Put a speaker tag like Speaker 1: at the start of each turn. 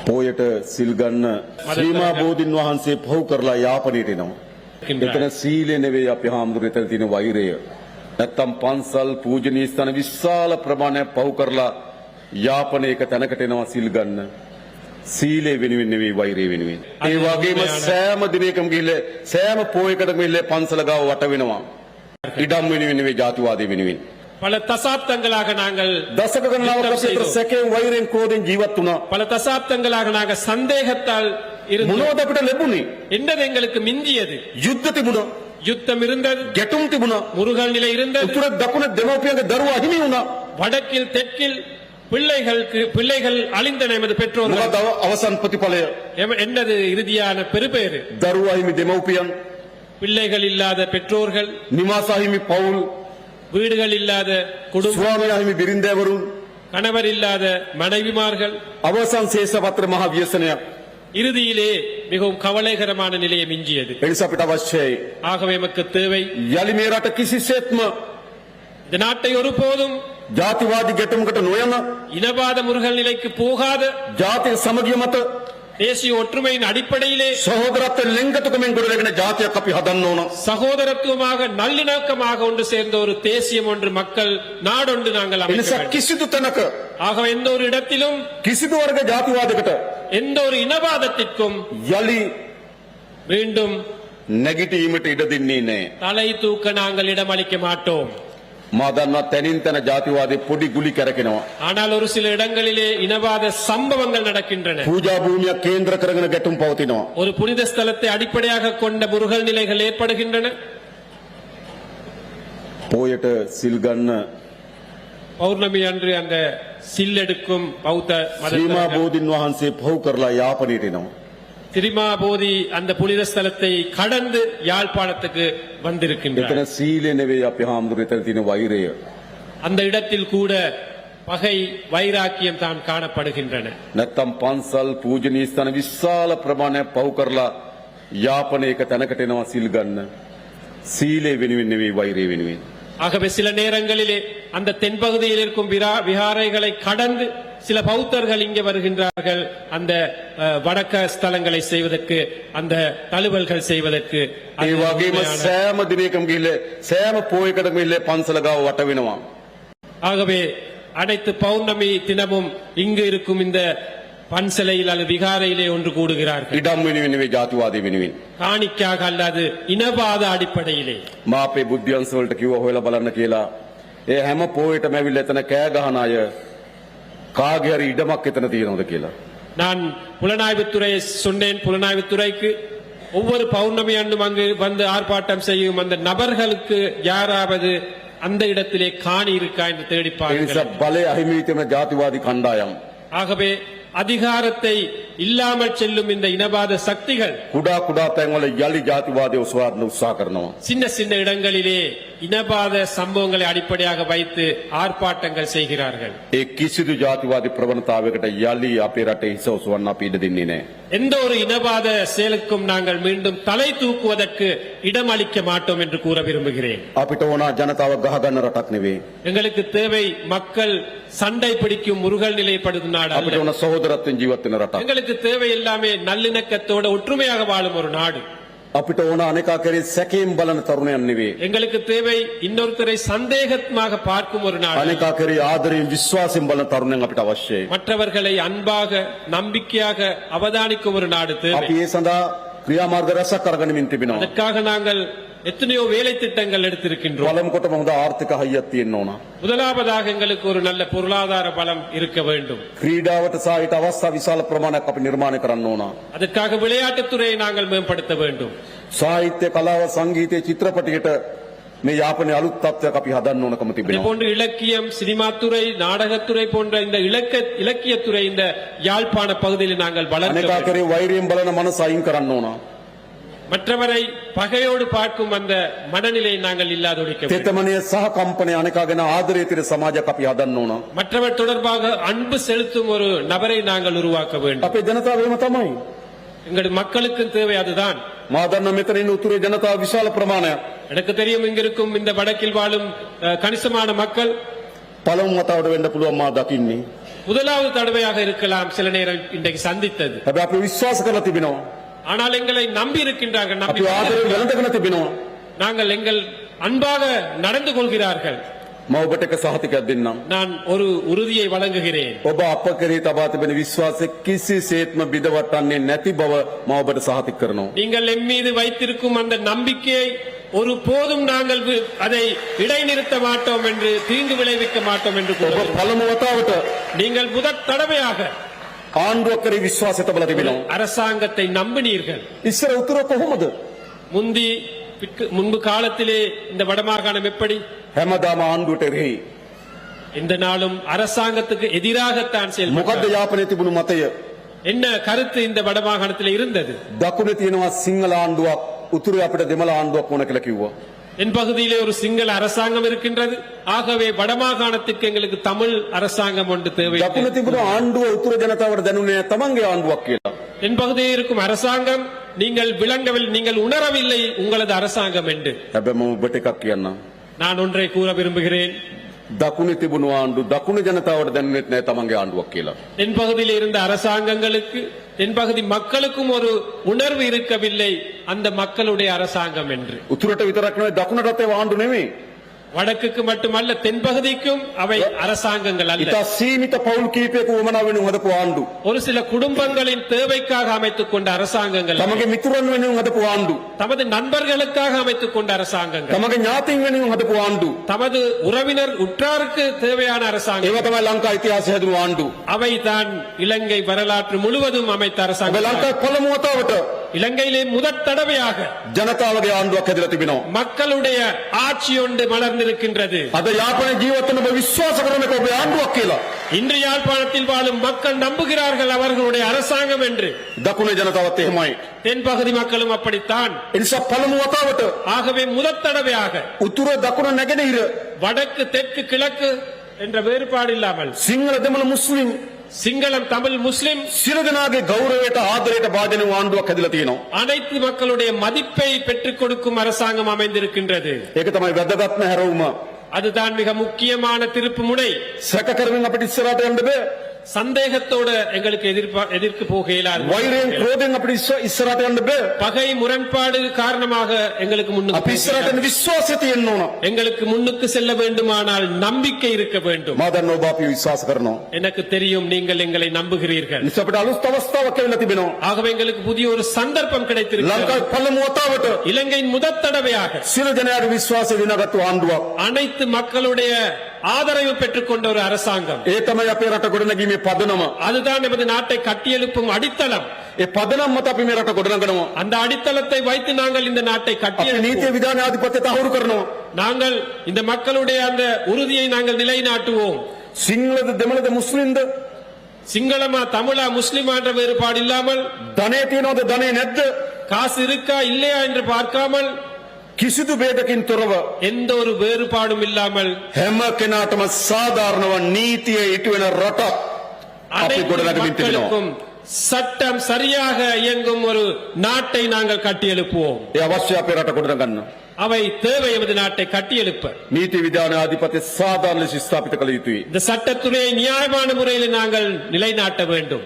Speaker 1: පෝයට සිල් ගන්න ශ්‍රීමා බෝධින් වහන්සේ පහු කරලා යාපනයට එනවා. එතන සීලය නෙවෙයි අපි හාමුදුරුවෝ එතන තියෙන වෛරය. නැත්තම් පන්සල් පූජනීය ස්ථාන විශාල ප්‍රමාණයක් පහු කරලා යාපනයක තැනකට එනවා සිල් ගන්න. සීලය වෙනුවෙන් නෙවෙයි වෛරය වෙනුවෙන්. ඒ වගේම සෑම දිනයකම ගිහලා සෑම පෝයකටම ගිහලා පන්සල ගාව වට වෙනවා. ඉඩම් වෙනුවෙන් නෙවෙයි ජාතිවාදය වෙනුවෙන්.
Speaker 2: பல தசாப்தங்களாக நாங்கள்
Speaker 1: දශක ගණනාවක් විතර සැකයෙන් වෛරයෙන් ක්‍රෝධයෙන් ජීවත් වුණා.
Speaker 2: பல தசாப்தங்களாக நாங்கள் சந்தேகத்தால் இருந்தோம்.
Speaker 1: මොනවද අපිට ලැබුණේ?
Speaker 2: என்னது எங்களுக்கு மிஞ்சியது?
Speaker 1: යුද්ධ තිබුණා.
Speaker 2: யுத்தம் இருந்தது,
Speaker 1: ගැටුම් තිබුණා.
Speaker 2: முருகல் நிலை இருந்தது,
Speaker 1: උතුර දකුණ දෙමව්පියන්ගේ දරුවා අහිමි වුණා.
Speaker 2: வடக்கில் தெற்கில் பிள்ளைகள் அழிந்தன. எமது பெற்றோர்கள்.
Speaker 1: මොකද අවසන් ප්‍රතිඵලය?
Speaker 2: என்னது இறுதியான பெருபேறு?
Speaker 1: දරුවා අහිමි දෙමව්පියන්,
Speaker 2: பிள்ளைகள் இல்லாத பெற்றோர்கள்,
Speaker 1: නිවාස අහිමි පවුල්,
Speaker 2: வீடுகள் இல்லாத குடும்பம்,
Speaker 1: ස්වාමී අහිමි බිරින්දෑවරුන්,
Speaker 2: கணவர் இல்லாத மனைவிமார்கள்.
Speaker 1: අවසන් ශේෂපත්‍ර මහ ව්‍යසනයක්.
Speaker 2: இறுதியிலே மிகவும் கவலைகரமான நிலையை மிஞ்சியது.
Speaker 1: ඒ නිසා අපිට අවශ්‍යයි
Speaker 2: ஆகவே நமக்கு தேவை
Speaker 1: යලි මේ රට කිසිසේත්ම
Speaker 2: இந்த நாட்டை ஒருபோதும்
Speaker 1: ජාතිවාදී ගැටුමකට නොයන
Speaker 2: இனவாத முருகல் நிலைக்கு போகாத
Speaker 1: ජාතික සමගිය මත
Speaker 2: தேசிய ஒற்றுமையின் அடிப்படையிலே
Speaker 1: සහෝදරත්වයෙන් ලෙන්ගතුකමෙන් ගොඩනැගෙන ජාතියක් අපි හදන්න ඕන.
Speaker 2: சகோதரத்துவமாக நல்லிணக்கமாக ஒன்று சேர்ந்த ஒரு தேசியம் ஒன்று, மக்கள் நாடொன்று நாங்கள்
Speaker 1: ඒ
Speaker 2: அமைக்க
Speaker 1: නිසා
Speaker 2: வேண்டும்.
Speaker 1: කිසිදු තැනක
Speaker 2: ஆகவே எந்த ஒரு இடத்திலும்
Speaker 1: කිසිදු වර්ග ජාතිවාදයකට
Speaker 2: எந்த ஒரு இனவாதத்திற்கும்
Speaker 1: යලි
Speaker 2: மீண்டும்
Speaker 1: නැගිටීමට ඉඩ දෙන්නේ නැහැ.
Speaker 2: தலை தூக்க நாங்கள் இடமளிக்க மாட்டோம்.
Speaker 1: මා දන්නවා තැනින් තැන ජාතිවාදී පොඩි ගුලි කරකිනවා.
Speaker 2: ஆனால் ஒரு சில இடங்களிலே இனவாத சம்பவங்கள் நடக்கின்றன.
Speaker 1: පූජා භූමියක් කේන්ද්‍ර කරගෙන ගැටුම් පවතිනවා.
Speaker 2: ஒரு புனித ஸ்தலத்தை அடிப்படையாக கொண்ட முருகல் நிலைகள் ஏற்படுகின்றன.
Speaker 1: පෝයට සිල් ගන්න
Speaker 2: பௌர்ணமி அன்று அந்த சில்லெடுக்கும் பௌத்த
Speaker 1: ශ්‍රීමා
Speaker 2: மத
Speaker 1: බෝධින් වහන්සේ පහු කරලා යාපනයට එනවා.
Speaker 2: திரிமாபோதி அந்த புனித ஸ்தலத்தை கடந்து யாழ்ப்பாணத்துக்கு வந்திருக்கின்றார்.
Speaker 1: එතන සීලය නෙවෙයි අපි හාමුදුරුවෝ එතන තියෙන වෛරය.
Speaker 2: அந்த இடத்தில் கூட பகை வைராக்கியம் தான் காணப்படுகின்றன.
Speaker 1: නැත්තම් පන්සල් පූජනීය ස්ථාන විශාල ප්‍රමාණයක් පහු කරලා යාපනයක තැනකට එනවා සිල් ගන්න. සීලය වෙනුවෙන් නෙවෙයි වෛරය වෙනුවෙන්.
Speaker 2: ஆகவே சில நேரங்களிலே அந்த தென்பகுதியில் இருக்கும் விகாரைகளை கடந்து சில பௌத்தர்கள் இங்கே வருகின்றார்கள். அந்த வடக்க ஸ்தலங்களை செய்வதற்கு, அந்த தழுவல்கள் செய்வதற்கு.
Speaker 1: ඒ වගේම සෑම දිනයකම ගිහලා සෑම පෝයකටම ගිහලා පන්සල ගාව වට වෙනවා.
Speaker 2: ஆகவே அனைத்து பௌர்ணமி தினமும் இங்கு இருக்கும் இந்த பன்சலையில் அல்லது விகாரையிலே ஒன்று கூடுகிறார்கள்.
Speaker 1: ඉඩම් වෙනුවෙන් නෙවෙයි ජාතිවාදී වෙනුවෙන්.
Speaker 2: காணிக்காக அல்லது இனவாத அடிப்படையிலே.
Speaker 1: මා අපේ බුද්ධියන්ස වලට කිව්වා හොයලා බලන්න කියලා. ඒ හැම පෝයටම ඇවිල්ලා එතන කෑ ගහන අය කාගේ හරි ඉඩමක් එතන තියෙනවද කියලා.
Speaker 2: நான் புலனாய்வுத்துறையை சொன்னேன். புலனாய்வுத்துறைக்கு ஒவ்வொரு பௌர்ணமி அன்றும் அங்கு வந்து ஆர்ப்பாட்டம் செய்யும் அந்த நபர்களுக்கு யாராவது அந்த இடத்திலே காணி இருக்கா என்று
Speaker 1: ඒ
Speaker 2: தேடிப்பார்கள்.
Speaker 1: නිසා බලය අහිමි වෙන ජාතිවාදී කණ්ඩායම්
Speaker 2: ஆகவே அதிகாரத்தை இல்லாமல் செல்லும் இந்த இனவாத சக்திகள்
Speaker 1: කුඩා කුඩා තැන්වල යලි ජාතිවාදය උසවන්න උත්සාහ කරනවා.
Speaker 2: சின்ன சின்ன இடங்களிலே இனவாத சம்பவங்களை அடிப்படையாக வைத்து ஆர்ப்பாட்டங்கள் செய்கிறார்கள்.
Speaker 1: ඒ කිසිදු ජාතිවාදී ප්‍රවණතාවයකට යලි අපේ රටේ හිස උසවන්න අපි ඉඩ දෙන්නේ නැහැ.
Speaker 2: எந்த ஒரு இனவாத செயலுக்கும் நாங்கள் மீண்டும் தலை தூக்குவதற்கு இடம் அளிக்க மாட்டோம் என்று கூற விரும்புகிறேன்.
Speaker 1: අපිට ඕන ජනතාව ගහගන්න රටක් නෙවෙයි.
Speaker 2: எங்களுக்கு தேவை மக்கள் சண்டை பிடிக்கும் முருகல் நிலைப்படுத்தும் நாடு அல்ல.
Speaker 1: අපිට ඕන සහෝදරත්වයෙන් ජීවත් වෙන රටක්.
Speaker 2: எங்களுக்கு தேவை எல்லாமே நல்லிணக்கத்தோட ஒற்றுமையாக வாழும் ஒரு நாடு.
Speaker 1: අපිට ඕන අනේකා කරේ සැකයෙන් බලන තරුණයන් නෙවෙයි.
Speaker 2: எங்களுக்கு தேவை இன்னொருத்தரை சந்தேகமாக பார்க்கும் ஒரு நாடு.
Speaker 1: අනේකා කරේ ආදරයෙන් විශ්වාසයෙන් බලන තරුණයන් අපිට අවශ්‍යයි.
Speaker 2: மற்றவர்களை அன்பாக நம்பிக்கையாக அவதானிக்கும் ஒரு நாடு தேவை.
Speaker 1: අපි ඒ සඳහා ක්‍රියාමාර්ග රැසක් අරගෙනමින් තිබෙනවා.
Speaker 2: அதற்காக நாங்கள் எத்தனையோ வேலை திட்டங்கள் எடுத்திருக்கின்றோம்.
Speaker 1: පළමු කොටම හොඳ ආර්ථික හයියක් තියෙන්න ඕන.
Speaker 2: முதலாவதாக எங்களுக்கு ஒரு நல்ல பொருளாதார பலம் இருக்க வேண்டும்.
Speaker 1: ක්‍රීඩාවට සාහිත අවස්ථා විශාල ප්‍රමාණයක් අපි නිර්මාණය කරන්න ඕන.
Speaker 2: அதற்காக விளையாட்டுத்துறையை நாங்கள் மேம்படுத்த வேண்டும்.
Speaker 1: සාහිත්‍ය කලාව සංගීතය චිත්‍රපටයට මේ යාපනයේ අලුත් තත්ත්වයක් අපි හදන්න ඕනකම
Speaker 2: இதே
Speaker 1: තිබෙනවා.
Speaker 2: போன்று இலக்கியம், சினிமாத்துறை, நாடகத்துறை போன்ற இந்த இலக்கியத்துறை இந்த யாழ்ப்பாண பகுதியில் நாங்கள் வளர்க்க
Speaker 1: අනේකා
Speaker 2: வேண்டும்.
Speaker 1: කරේ වෛරයෙන් බලන මනස අයින් කරන්න ඕන.
Speaker 2: மற்றவரை பகையோடு பார்க்கும் அந்த மனநிலையை நாங்கள் இல்லாதொழிக்க வேண்டும்.
Speaker 1: තෙතමනය සහ කම්පනය අනේකා ගැන ආදරය තියෙන සමාජයක් අපි හදන්න ඕන.
Speaker 2: மற்றவர் தொடர்பாக அன்பு செலுத்தும் ஒரு நபரை நாங்கள் உருவாக்க வேண்டும்.
Speaker 1: අපේ ජනතාව එහෙම තමයි.
Speaker 2: எங்கள் மக்களுக்கு தேவை அதுதான்.
Speaker 1: මා දන්න මෙතන ඉන්න උතුරේ ජනතාව විශාල ප්‍රමාණයක්
Speaker 2: எனக்கு தெரியும் இங்கிருக்கும் இந்த வடக்கில் வாழும் கணிசமான மக்கள்
Speaker 1: පළමු වතාවට වෙන්න පුළුවන් මා දකින්නේ.
Speaker 2: முதலாவது தடவையாக இருக்கலாம் சில நேரம் இன்றைக்கு சந்தித்தது.
Speaker 1: හැබැයි අපි විශ්වාස කරලා තිබෙනවා.
Speaker 2: ஆனால் எங்களை நம்பி இருக்கின்றார்கள், நம்பி
Speaker 1: අපි ආදරයෙන් වැළඳගෙන තිබෙනවා.
Speaker 2: நாங்கள் எங்கள் அன்பாக நடந்து கொள்கிறார்கள்.
Speaker 1: මම ඔබට එක සහතිකයක් දෙන්නම්.
Speaker 2: நான் ஒரு உறுதியை வழங்குகிறேன்.
Speaker 1: ඔබ අප කෙරෙහි තබා තිබෙන විශ්වාසය කිසිසේත්ම බිඳවටන්නේ නැති බව මම ඔබට සහතික කරනවා.
Speaker 2: நீங்கள் எம் மீது வைத்திருக்கும் அந்த நம்பிக்கையை ஒரு போதும் நாங்கள் அதை இடைநிறுத்த மாட்டோம் என்று, தீங்கு விளைவிக்க மாட்டோம் என்று
Speaker 1: ඔබ
Speaker 2: கூறுகிறோம்.
Speaker 1: පළමු වතාවට
Speaker 2: நீங்கள் முதற் தடவையாக
Speaker 1: ආණ්ඩුවක් කෙරෙහි විශ්වාසය තබලා තිබෙනවා.
Speaker 2: அரசாங்கத்தை நம்பினீர்கள்.
Speaker 1: ඉස්සර උත්තර කොහොමද?
Speaker 2: முன்பு காலத்திலே இந்த வடமாகாணம் எப்படி?
Speaker 1: හැමදාම ආණ්ඩුවට එරෙහි.
Speaker 2: இந்த நாளும் அரசாங்கத்துக்கு எதிராகத்தான்
Speaker 1: මොකද්ද
Speaker 2: செயல்பட்டது.
Speaker 1: යාපනයේ තිබුණු මතය?
Speaker 2: என்ன கருத்து இந்த வடமாகாணத்தில் இருந்தது?
Speaker 1: දකුණේ තියෙනවා සිංහල ආණ්ඩුවක්, උතුරේ අපිට දෙමළ ආණ්ඩුවක් ඕන කියලා කිව්වා.
Speaker 2: என் பகுதியிலே ஒரு சிங்கள அரசாங்கம் இருக்கின்றது, ஆகவே வடமாகாணத்துக்கு எங்களுக்கு தமிழ் அரசாங்கம் ஒன்று தேவை.
Speaker 1: දකුණේ තිබුණු ආණ්ඩුව උතුර ජනතාවට දැනුනේ තමන්ගේ ආණ්ඩුවක් කියලා.
Speaker 2: என் பகுதியில் இருக்கும் அரசாங்கம் நீங்கள் விளங்கவில்லை, நீங்கள் உணரவில்லை உங்களது அரசாங்கம் என்று.
Speaker 1: හැබැයි මම ඔබට එකක් කියන්නම්.
Speaker 2: நான் ஒன்றை கூற விரும்புகிறேன்.
Speaker 1: දකුණේ තිබුණු ආණ්ඩුව දකුණු ජනතාවට දැනුනේත් නැහැ තමන්ගේ ආණ්ඩුවක් කියලා.
Speaker 2: தென் பகுதியில் இருந்த அரசாங்கங்களுக்கு, தென்பகுதி மக்களுக்கும் ஒரு உணர்வு இருக்கவில்லை அந்த மக்களுடைய அரசாங்கம் என்று.
Speaker 1: උතුරට විතරක් නෙවෙයි දකුණටත් ඒව ආණ්ඩු නෙවෙයි.
Speaker 2: வடக்குக்கு மட்டுமல்ல, தென்பகுதிக்கும் அவை அரசாங்கங்கள் அல்ல.
Speaker 1: ඉතා සීමිත පවුල් කීපයක වමනා වෙනුවෙන් හදපු ආණ්ඩු.
Speaker 2: ஒரு சில குடும்பங்களின் தேவைக்காக அமைத்துக் கொண்ட அரசாங்கங்கள்,
Speaker 1: තමගේ මිතුරන් වෙනුවෙන් හදපු ආණ්ඩු.
Speaker 2: தமது நண்பர்களுக்காக அமைத்துக் கொண்ட அரசாங்கங்கள்,
Speaker 1: තමගේ ඥාතීන් වෙනුවෙන් හදපු ආණ්ඩු.
Speaker 2: தமது உறவினர் உற்றாருக்கு தேவையான அரசாங்கம்.
Speaker 1: ඒව තමයි ලංකා ඉතිහාසයේ හැදුණු ආණ්ඩු.
Speaker 2: அவை தான் இலங்கை வரலாற்று முழுவதும் அமைத்த
Speaker 1: ඔබ
Speaker 2: அரசாங்கம்.
Speaker 1: ලංකාවේ පළමු වතාවට
Speaker 2: இலங்கையிலே முதற் தடவையாக
Speaker 1: ජනතාවගේ ආණ්ඩුවක් හැදලා තිබෙනවා.
Speaker 2: மக்களுடைய ஆட்சி ஒன்று மலர்ந்திருக்கின்றது.
Speaker 1: අද යාපනයේ ජීවත් වෙන ඔබ විශ්වාස කරන එක ඔබේ ආණ්ඩුවක් කියලා.
Speaker 2: இன்று யாழ்ப்பாணத்தில் வாழும் மக்கள் நம்புகிறார்கள் அவர்களுடைய அரசாங்கம் என்று.
Speaker 1: දකුණේ ජනතාවත් එහෙමයි.
Speaker 2: தென்பகுதி மக்களும் அப்படித்தான்.
Speaker 1: ඒ නිසා පළමු වතාවට
Speaker 2: ஆகவே முதற் தடவையாக
Speaker 1: උතුර දකුණ නැගෙනහිර
Speaker 2: வடக்கு தெற்கு கிழக்கு என்ற வேறுபாடு இல்லாமல்
Speaker 1: සිංහල දෙමළ මුස්ලිම්
Speaker 2: சிங்களம் தமிழ் முஸ்லிம்
Speaker 1: සියලු දෙනාගේ ගෞරවයට ආදරයට භාජන වූ ආණ්ඩුවක් හැදලා තියෙනවා.
Speaker 2: அனைத்து மக்களுடைய மதிப்பை பெற்றுக் கொடுக்கும் அரசாங்கம் அமைந்திருக்கின்றது.
Speaker 1: ඒක තමයි වැදගත්ම හැරවුම.
Speaker 2: அதுதான் மிக முக்கியமான திருப்பு முனை.
Speaker 1: සැක කරමින් අපිට ඉස්සරහට යන්න බෑ.
Speaker 2: சந்தேகத்தோடு எங்களுக்கு எதிர்க்கு போக இயலாது.
Speaker 1: වෛරයෙන් ක්‍රෝධයෙන් අපිට ඉස්සරහට යන්න බෑ.
Speaker 2: பகை முரண்பாடு காரணமாக எங்களுக்கு
Speaker 1: අපි
Speaker 2: முன்னுக்கு
Speaker 1: ඉස්සරහට යන විශ්වාසය තියෙන්න ඕන.
Speaker 2: எங்களுக்கு முன்னுக்கு செல்ல வேண்டுமானால் நம்பிக்கை இருக்க வேண்டும்.
Speaker 1: මා දන්නවා ඔබ අපි විශ්වාස කරනවා.
Speaker 2: எனக்கு தெரியும் நீங்கள் எங்களை நம்புகிறீர்கள்.
Speaker 1: නිසා අපිට අලුත් අවස්ථාවක් ලැබිලා තිබෙනවා.
Speaker 2: ஆகவே எங்களுக்கு புதிய ஒரு சந்தர்ப்பம் கிடைத்திருக்கிறது.
Speaker 1: ලංකාවේ පළමු වතාවට
Speaker 2: இலங்கையின் முதற் தடவையாக
Speaker 1: සියලු ජනයාගේ විශ්වාසය දිනාගත්තු ආණ්ඩුවක්.
Speaker 2: அனைத்து மக்களுடைய ஆதரவு பெற்றுக்கொண்ட ஒரு அரசாங்கம்.
Speaker 1: ඒ තමයි අපේ රට ගොඩනැගීමේ පදනම.
Speaker 2: அதுதான் நமது நாட்டை கட்டியெழுப்பும் அடித்தளம்.
Speaker 1: ඒ පදනම මත අපි මේ රට ගොඩනගනවා.
Speaker 2: அந்த அடித்தளத்தை வைத்து நாங்கள் இந்த நாட்டை
Speaker 1: අපි
Speaker 2: கட்டியெழுப்போம்.
Speaker 1: නීතිය විධාන ආධිපත්‍ය තහවුරු කරනවා.
Speaker 2: நாங்கள் இந்த மக்களுடைய அந்த உறுதியை நாங்கள் நிலைநாட்டுவோம்.
Speaker 1: සිංහලද දෙමළද මුස්ලිම්ද
Speaker 2: சிங்களமா தமிழா முஸ்லிமா என்ற வேறுபாடு இல்லாமல்,
Speaker 1: ධනෙ තියනවද ධනෙ නැද්ද
Speaker 2: காசு இருக்கா இல்லையா என்று பார்க்காமல்,
Speaker 1: කිසිදු ભેදකින් තොරව
Speaker 2: எந்த ஒரு வேறுபாடும் இல்லாமல்
Speaker 1: හැම කෙනාටම සාධාරණව නීතිය ඉටු වෙන රටක් අපි
Speaker 2: அனைத்து
Speaker 1: ගොඩනගමින් තිබෙනවා.
Speaker 2: மக்களுக்கும் சட்டம் சரியாக இயங்கும் ஒரு நாட்டை நாங்கள் கட்டியெழுப்புவோம்.
Speaker 1: ඒ අවශ්‍ය අපේ රට ගොඩනගන්න.
Speaker 2: அவை தேவை எமது நாட்டை கட்டியெழுப்ப.
Speaker 1: නීති විධාන ආධිපත්‍ය සාධාරණ ලෙස ස්ථාපිත කළ යුතුයි.
Speaker 2: இந்த சட்டத்துறையை நியாயமான முறையில் நாங்கள் நிலைநாட்ட வேண்டும்.